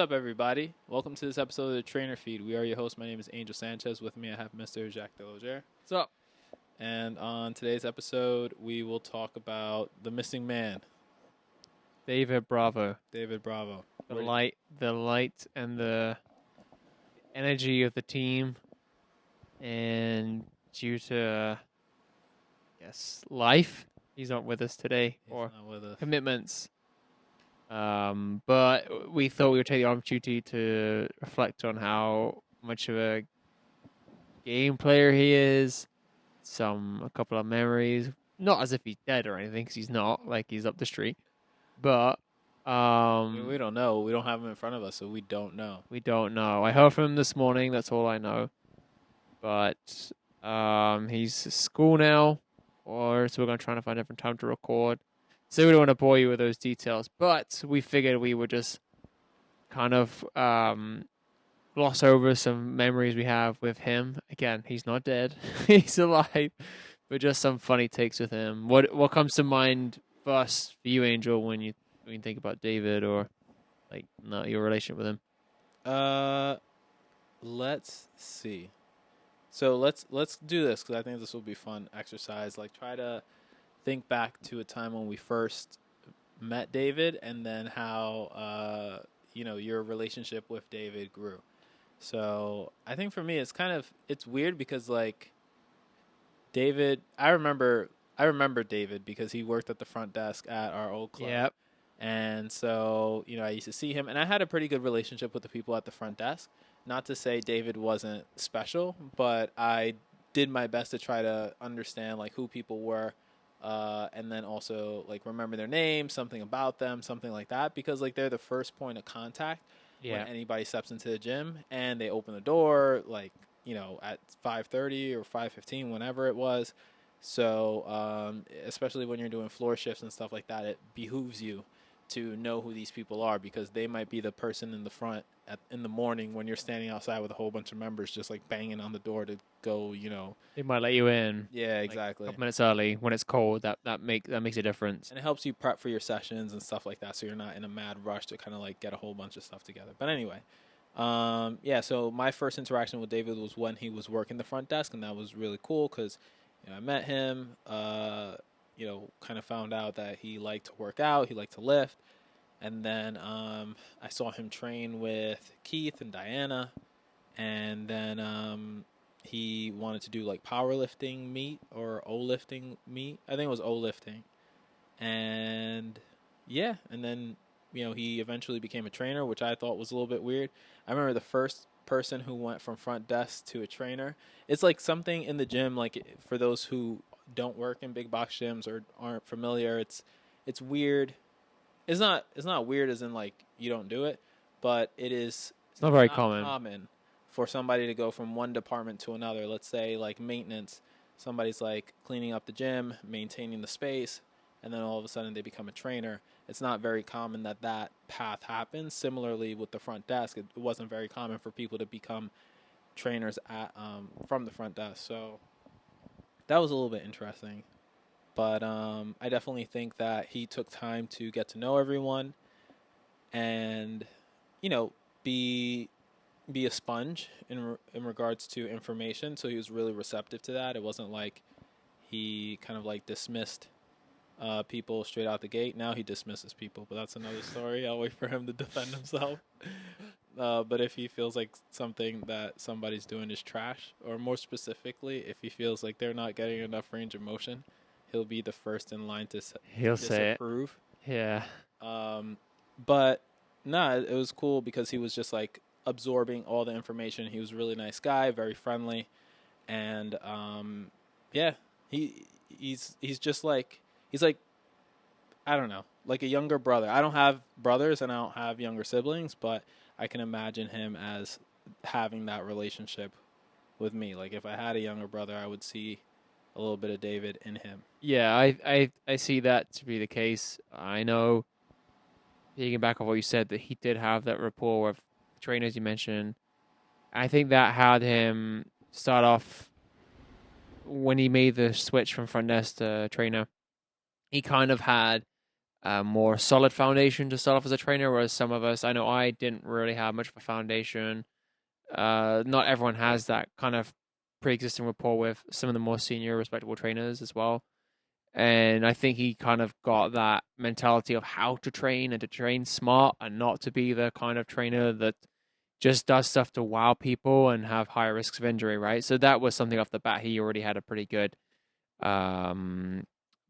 up, everybody? Welcome to this episode of the Trainer Feed. We are your hosts. My name is Angel Sanchez. With me, I have Mr. Jacques Delauger. What's up? And on today's episode, we will talk about the missing man, David Bravo. David Bravo. The light and the energy of the team. And due to, life, he's not with us today. He's or not with us. commitments. But we thought we would take the opportunity to reflect on how much of a game player he is. A couple of memories. Not as if he's dead or anything, because he's not. Like, he's up the street. But we don't know. We don't have him in front of us, so we don't know. We don't know. I heard from him this morning. That's all I know. But he's at school now, so we're going to try to find a different time to record. So we don't want to bore you with those details. But we figured we would just kind of gloss over some memories we have with him. Again, he's not dead. He's alive. But just some funny takes with him. What comes to mind first for you, Angel, when you think about David or your relationship with him? Let's see. So let's do this because I think this will be fun exercise. Like, try to think back to a time when we first met David, and then how your relationship with David grew. So I think for me, it's weird because like David, I remember David because he worked at the front desk at our old club. Yep. And so, I used to see him, and I had a pretty good relationship with the people at the front desk. Not to say David wasn't special, but I did my best to try to understand like who people were, and then also like remember their names, something about them, something like that, because like they're the first point of contact when anybody steps into the gym, and they open the door like at 5:30 or 5:15, whenever it was. So especially when you're doing floor shifts and stuff like that, it behooves you to know who these people are, because they might be the person in the front in the morning when you're standing outside with a whole bunch of members just like banging on the door to go, They might let you in. Yeah, exactly. A couple minutes early when it's cold. That makes a difference. And it helps you prep for your sessions and stuff like that, so you're not in a mad rush to kind of like get a whole bunch of stuff together. But anyway, so my first interaction with David was when he was working the front desk, and that was really cool because I met him, kind of found out that he liked to work out, he liked to lift. And then I saw him train with Keith and Diana. And then he wanted to do like powerlifting meet or O-lifting meet. I think it was O-lifting. And and then, he eventually became a trainer, which I thought was a little bit weird. I remember the first person who went from front desk to a trainer. It's like something in the gym, like for those who don't work in big box gyms or aren't familiar, it's weird. It's not weird as in like you don't do it, but it's not very common for somebody to go from one department to another. Let's say like maintenance, somebody's like cleaning up the gym, maintaining the space, and then all of a sudden they become a trainer. It's not very common that path happens. Similarly with the front desk, it wasn't very common for people to become trainers from the front desk. So that was a little bit interesting. But I definitely think that he took time to get to know everyone and, be a sponge in regards to information. So he was really receptive to that. It wasn't like he kind of like dismissed people straight out the gate. Now he dismisses people, but that's another story. I'll wait for him to defend himself. But if he feels like something that somebody's doing is trash, or more specifically, if he feels like they're not getting enough range of motion, he'll be the first in line to disapprove. Say it. Yeah. But it was cool because he was just like absorbing all the information. He was a really nice guy, very friendly, and he's just like I don't know, like a younger brother. I don't have brothers and I don't have younger siblings, but I can imagine him as having that relationship with me. Like if I had a younger brother, I would see a little bit of David in him. Yeah, I see that to be the case. I know, taking back on what you said, that he did have that rapport with trainers you mentioned. I think that had him start off when he made the switch from front desk to trainer. He kind of had a more solid foundation to start off as a trainer, whereas some of us, I know I didn't really have much of a foundation. Not everyone has that kind of pre-existing rapport with some of the more senior, respectable trainers as well. And I think he kind of got that mentality of how to train and to train smart and not to be the kind of trainer that just does stuff to wow people and have higher risks of injury, right? So that was something off the bat he already had a pretty good um,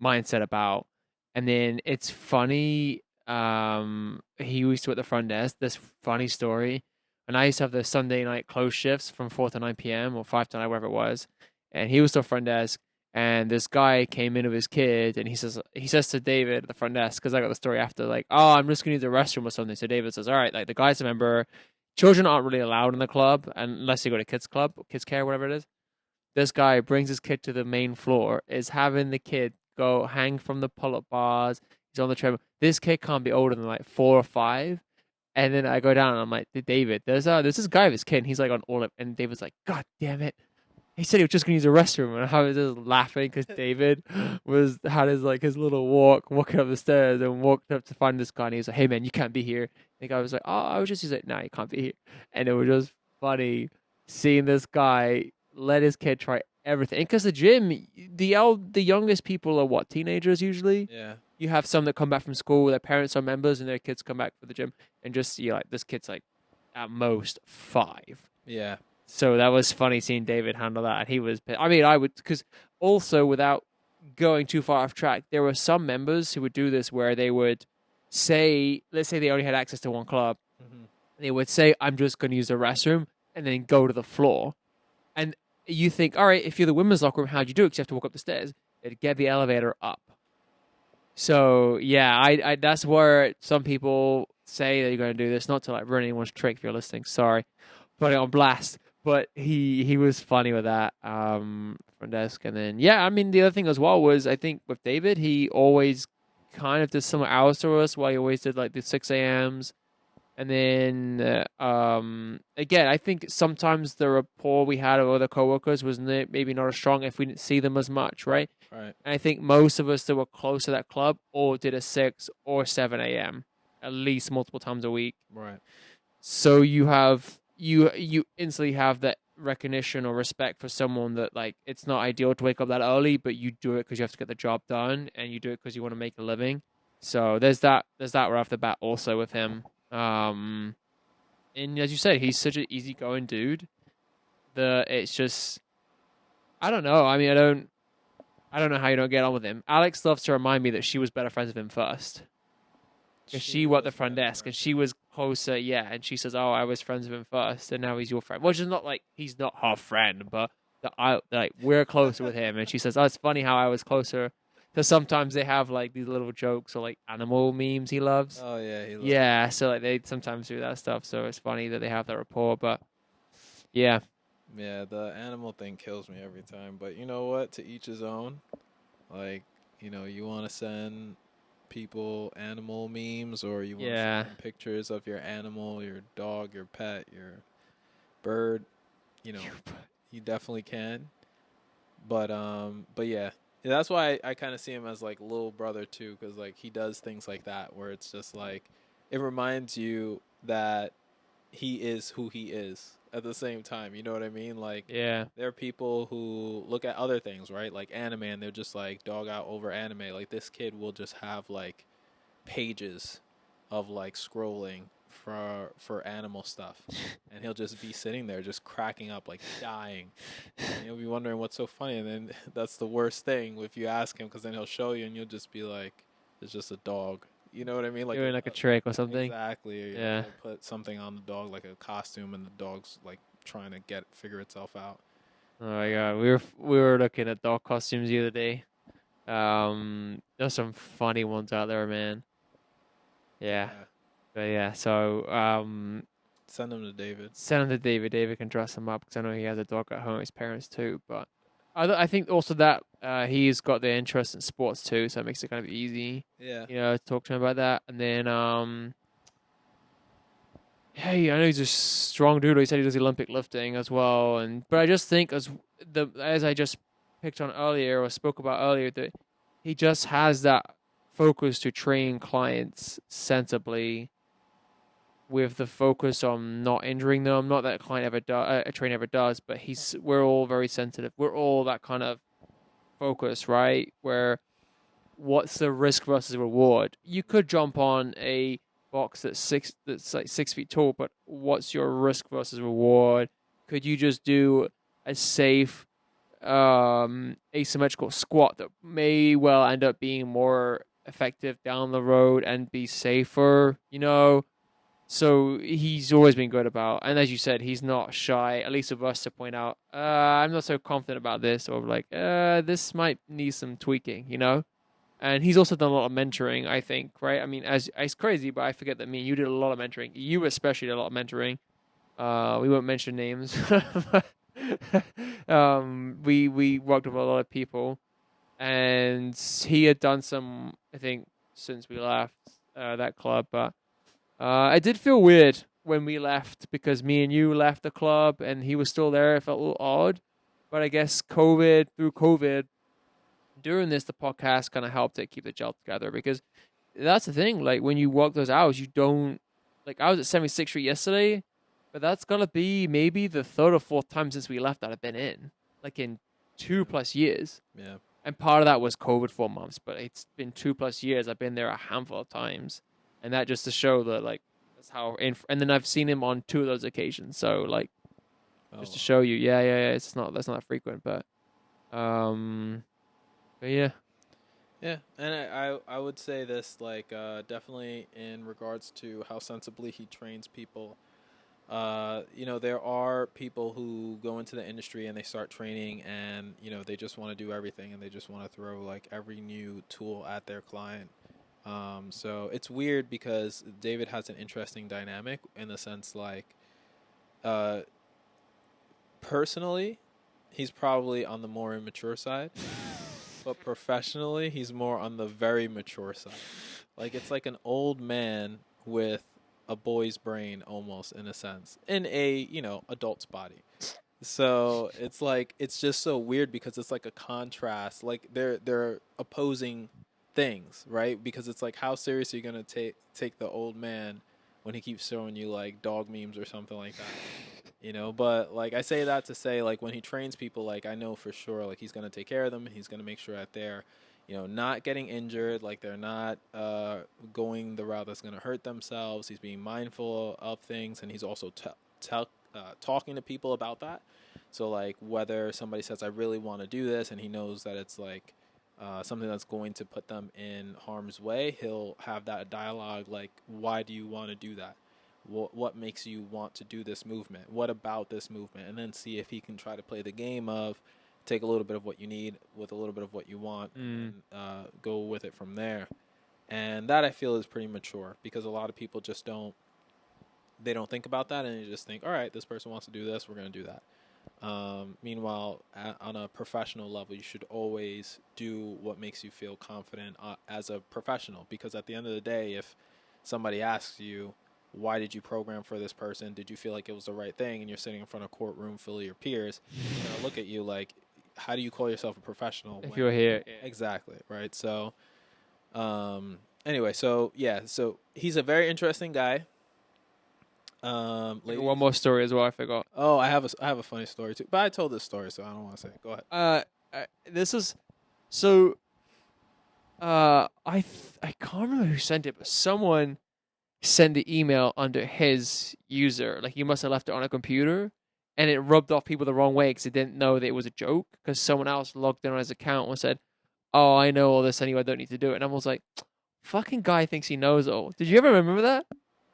mindset about. And then it's funny, he used to at the front desk, this funny story. And I used to have the Sunday night close shifts from 4 to 9 p.m. or 5 to 9, whatever it was. And he was the front desk. And this guy came in with his kid, and he says to David at the front desk, because I got the story after, like, oh, I'm just gonna use the restroom or something. So David says, all right, like the guy's a member. Children aren't really allowed in the club unless you go to kids club, kids care, whatever it is. This guy brings his kid to the main floor, is having the kid go hang from the pull-up bars. He's on the treadmill. This kid can't be older than like 4 or 5. And then I go down and I'm like, David, there's this guy with his kid. And he's like on all of, and David's like, God damn it. He said he was just gonna use the restroom, and I was just laughing because David had his little walking up the stairs, and walked up to find this guy, and he was like, "Hey man, you can't be here." And the guy was like, "Oh, I was just," he's like, "No, you can't be here," and it was just funny seeing this guy let his kid try everything. Because the gym, the youngest people are what, teenagers usually. Yeah. You have some that come back from school, their parents are members, and their kids come back for the gym, and just you're like, this kid's like at most 5. Yeah. So that was funny seeing David handle that. And he was, I mean, I would, because also without going too far off track, there were some members who would do this where they would say, let's say they only had access to one club. Mm-hmm. They would say, I'm just going to use the restroom, and then go to the floor. And you think, all right, if you're the women's locker room, how'd you do it? Because you have to walk up the stairs. They'd get the elevator up. So yeah, I that's where some people say that you're going to do this, not to like ruin anyone's trick if you're listening. Sorry, put it on blast. But he was funny with that front desk. And then yeah, I mean the other thing as well was I think with David he always kind of did similar hours to us. While he always did like the 6 a.m.s. And then again, I think sometimes the rapport we had with other coworkers was maybe not as strong if we didn't see them as much, right? Right. And I think most of us that were close to that club all did a 6 or 7 a.m. at least multiple times a week. Right. So you instantly have that recognition or respect for someone that like it's not ideal to wake up that early, but you do it because you have to get the job done, and you do it because you want to make a living. So there's that right off the bat also with him. And as you said, he's such an easygoing dude that it's just I don't know. I mean, I don't know how you don't get on with him. Alex loves to remind me that she was better friends with him first. Because she worked the front desk and she was closer, yeah. And she says, "Oh, I was friends with him first, and now he's your friend." Which is not like he's not her friend, but we're closer with him. And she says, "Oh, it's funny how I was closer." Because sometimes they have like these little jokes or like animal memes he loves. Oh yeah, he loves Yeah, so like they sometimes do that stuff. So it's funny that they have that rapport. But yeah, Yeah, the animal thing kills me every time. But you know what? To each his own. Like, you want to send people animal memes, or you want to Yeah. send them pictures of your animal, your dog, your pet, your bird, you definitely can. But yeah. That's why I kind of see him as like little brother too, because like he does things like that where it's just like it reminds you that he is who he is at the same time. You know what I mean? Like Yeah. there are people who look at other things, right? Like anime, and they're just like dog out over anime. Like this kid will just have like pages of like scrolling for animal stuff, and he'll just be sitting there just cracking up, like dying. And you'll be wondering what's so funny, and then that's the worst thing if you ask him, because then he'll show you, and you'll just be like, "It's just a dog." You know what I mean? Like Doing like a trick or something. Exactly. Or Yeah. put something on the dog, like a costume, and the dog's like trying to figure itself out. Oh my god, we were looking at dog costumes the other day. There's some funny ones out there, man. Yeah, but yeah. So Send them to David. send him to David. David can dress him up because I know he has a dog at home. His parents too, but I think also that he's got the interest in sports too, so it makes it kind of easy. Yeah. Talk to him about that, and then hey, I know he's a strong dude. He said he does Olympic lifting as well, but I just think as I just picked on earlier or spoke about earlier that he just has that focus to train clients sensibly, with the focus on not injuring them. Not that a trainer ever does, but we're all very sensitive. We're all that kind of focus, right? Where what's the risk versus reward? You could jump on a box that's like 6 feet tall, but what's your risk versus reward? Could you just do a safe asymmetrical squat that may well end up being more effective down the road and be safer, So he's always been good about, and as you said, he's not shy, at least of us, to point out, I'm not so confident about this, or like, this might need some tweaking. And he's also done a lot of mentoring, I think, right? I mean, as it's crazy, but I forget that me and you did a lot of mentoring. You especially did a lot of mentoring. We won't mention names. We worked with a lot of people, and he had done some, I think, since we left that club. But it did feel weird when we left, because me and you left the club and he was still there. It felt a little odd. But I guess through COVID, during this, the podcast kind of helped it keep the gel together, because that's the thing. Like, when you walk those hours, you don't, like, I was at 76th Street yesterday, but that's gonna be maybe the third or fourth time since we left that I've been in, like, in 2+ years. Yeah. And part of that was COVID 4 months, but it's been 2+ years. I've been there a handful of times, and that just to show that, like, that's how. And then I've seen him on 2 of those occasions. So, like, just to show you, yeah. That's not that frequent, but yeah. Yeah, and I would say this, like, definitely in regards to how sensibly he trains people. There are people who go into the industry and they start training, and they just want to do everything, and they just want to throw like every new tool at their client. So it's weird, because David has an interesting dynamic in the sense, like, personally, he's probably on the more immature side. But professionally, he's more on the very mature side. Like, it's like an old man with a boy's brain, almost, in a sense, in a, adult's body. So it's like, it's just so weird, because it's like a contrast. Like, they're opposing things, right? Because it's like, how serious are you going to take the old man when he keeps showing you like dog memes or something like that? But like, I say that to say, like, when he trains people, like, I know for sure, like, he's going to take care of them, and he's going to make sure that they're, not getting injured, like, they're not going the route that's going to hurt themselves. He's being mindful of things, and he's also talking to people about that. So, like, whether somebody says, I really want to do this, and he knows that it's like something that's going to put them in harm's way, he'll have that dialogue, like, why do you want to do that? What makes you want to do this movement? What about this movement? And then see if he can try to play the game of take a little bit of what you need with a little bit of what you want, and go with it from there. And that, I feel, is pretty mature, because a lot of people just don't think about that, and they just think, all right, this person wants to do this, we're going to do that. Meanwhile, on a professional level, you should always do what makes you feel confident as a professional, because at the end of the day, if somebody asks you, why did you program for this person? Did you feel like it was the right thing? And you're sitting in front of a courtroom full of your peers, they're going to look at you like, how do you call yourself a professional if you're here? Yeah. Exactly, right? So, anyway, so he's a very interesting guy. One more story as well, I forgot. Oh, I have a funny story too, but I told this story, so I don't want to say it. Go ahead. This is so. I can't remember who sent it, but someone send the email under his user. Like, he must have left it on a computer, and it rubbed off people the wrong way, because they didn't know that it was a joke, because someone else logged in on his account and said, oh, I know all this anyway, I don't need to do it. And I was like, fucking guy thinks he knows it all. Did you ever remember that?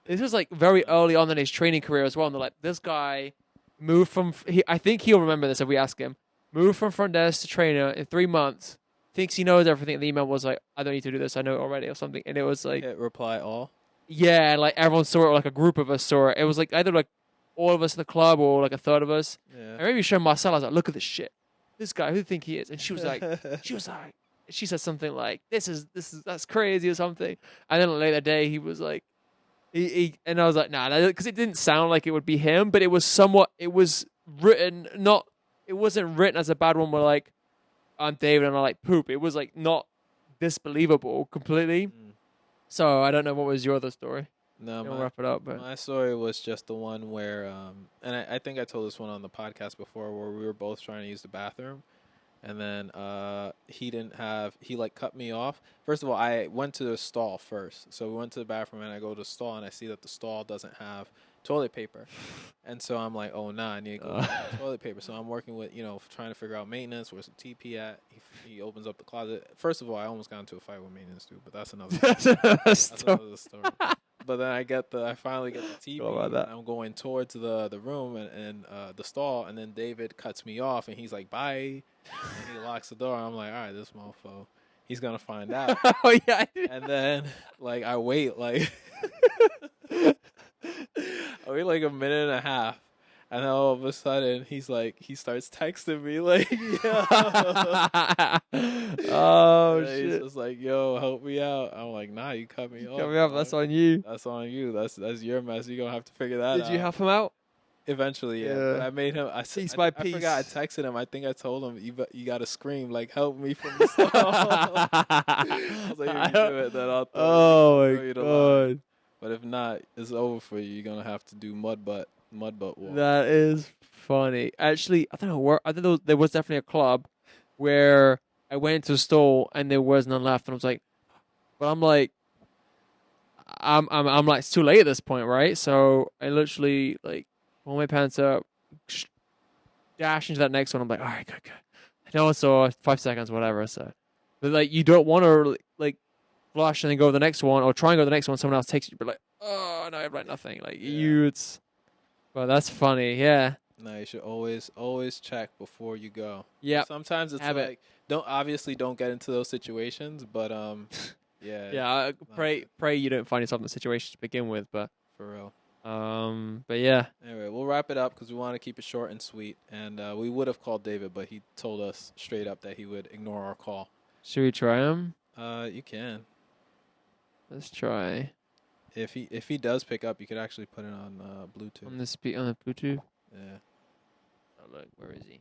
This was like very early on in his training career as well, and they're like, this guy moved from, I think he'll remember this if we ask him, moved from front desk to trainer in 3 months, thinks he knows everything, and the email was like, I don't need to do this, I know it already, or something. And it was like, hit reply all. Yeah, like, everyone saw it, like a group of us saw it. It was like either like all of us in the club, or like a third of us. Yeah. I remember showing Marcel, I was like, look at this shit. This guy, who do you think he is? And she was like, she said something like, that's crazy or something. And then later that day, he was like, and I was like, nah, because it didn't sound like it would be him, but it was written, it wasn't written as a bad one where like, I'm David and I like poop. It was like not disbelievable completely. Mm. So I don't know what was your other story. No, We'll wrap it up, but my story was just the one where, and I think I told this one on the podcast before, where we were both trying to use the bathroom, and then he like cut me off. First of all, I went to the stall first, so we went to the bathroom, and I go to the stall, and I see that the stall doesn't have toilet paper, and so I'm like, oh nah, I need to go get the toilet paper. So I'm working with trying to figure out maintenance. Where's the TP at? He opens up the closet. First of all, I almost got into a fight with maintenance dude, but that's another. That's another story. But then I finally get the TV, about that. and I'm going towards the room and the stall, and then David cuts me off, and he's like, bye, and he locks the door. I'm like, all right, this mofo, he's going to find out. Oh yeah. And then, like, I wait, like, I wait like a minute and a half, and then all of a sudden, he starts texting me, like, yo. Oh And he's shit. just like, yo, help me out. I'm like, nah, you cut me off. Cut me off. That's on you. That's on you. That's your mess. You're going to have to figure that out. Did you help him out? Eventually, yeah. Yeah. But I made him. Piece I by forgot. I piece. texted him. I think I told him you got to scream like help me from the stall. I was like, if you do it, then I'll Oh throw my you the line. god. But if not, it's over for you. You're gonna have to do mud butt walk. That is funny. Actually, I don't know where. I think there was definitely a club where I went into a stall and there was none left, and I was like, but I'm like, I'm like, it's too late at this point, right? So I literally like pull my pants up, dash into that next one. I'm like, all right, good. I know it's 5 seconds, whatever. So, but like, you don't want to like flush and then go to the next one, or try and go to the next one. Someone else takes it, you're like, oh no, I have like nothing. Like it's. Well, that's funny. Yeah. No, you should always check before you go. Yeah. Sometimes it's Habit. like don't get into those situations, but yeah. Yeah. Pray you don't find yourself in the situation to begin with, but For real. but yeah. Anyway, we'll wrap it up because we want to keep it short and sweet. And we would have called David, but he told us straight up that he would ignore our call. Should we try him? You can. Let's try. If he does pick up, you could actually put it on Bluetooth. On the Bluetooth. Yeah. Oh look, where is he?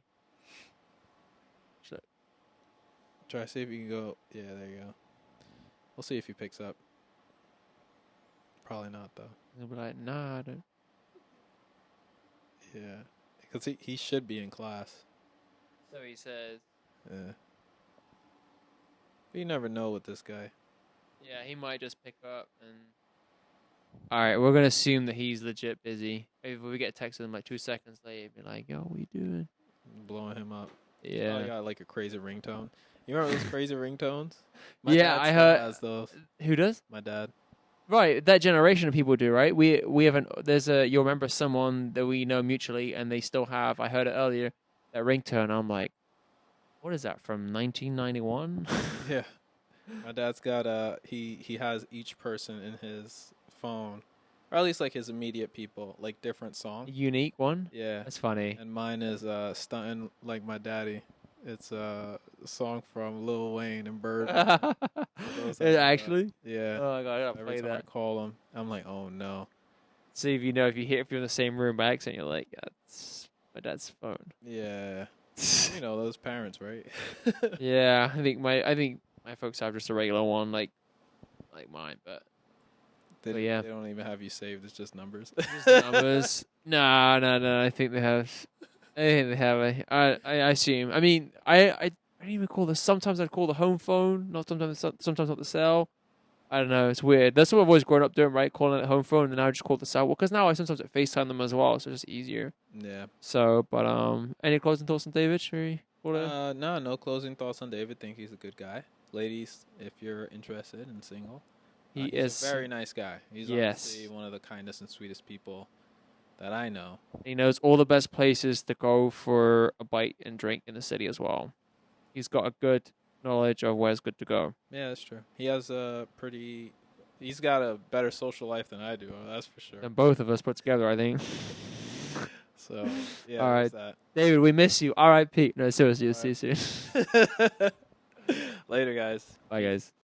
Try to see if you can go. Yeah, there you go. We'll see if he picks up. Probably not though. He'll be like, nah, I don't. Yeah, because he should be in class. So he says. Yeah. But you never know with this guy. Yeah, he might just pick up and. All right, we're gonna assume that he's legit busy. If we get a text with him like 2 seconds later, be like, "Yo, what you doing?" Blowing him up. Yeah. Oh, got like a crazy ringtone. You remember those crazy ringtones? Yeah, dad I still heard- has those. Who does? My dad. Right, that generation of people do, right? We haven't. You'll remember someone that we know mutually, and they still have. I heard it earlier. That ringtone. I'm like, what is that from 1991? Yeah. My dad's got he has each person in his phone, or at least like his immediate people, like different songs. Unique one. Yeah. That's funny. And mine is Stuntin' Like My Daddy. It's a song from Lil Wayne and Bird. Those are, Actually. Yeah. Oh my god, I gotta Every play time I that. call him, I'm like, oh no. See if you know if you're in the same room by accident, you're like, that's my dad's phone. Yeah. You know those parents, right? Yeah, I think my folks have just a regular one, like mine, but They, yeah. they don't even have you saved. It's just numbers. just numbers. No. I think they have. I assume. I mean, I don't even call this. Sometimes I'd call the home phone. Not sometimes not the cell. I don't know. It's weird. That's what I've always grown up doing, right? Calling it home phone, and now I just call it the cell. Well, because now I sometimes FaceTime them as well, so it's just easier. Yeah. So, but any closing thoughts on David? Should we? No closing thoughts on David. Think he's a good guy. Ladies, if you're interested and single, He he's is a very nice guy. He's Yes. honestly one of the kindest and sweetest people that I know. He knows all the best places to go for a bite and drink in the city as well. He's got a good knowledge of where's good to go. Yeah, that's true. He has he's got a better social life than I do. That's for sure. And both of us put together, I think. So yeah, All right. there's David, we miss you. R.I.P. No, seriously, All see you soon. that. Later, guys. Bye, guys.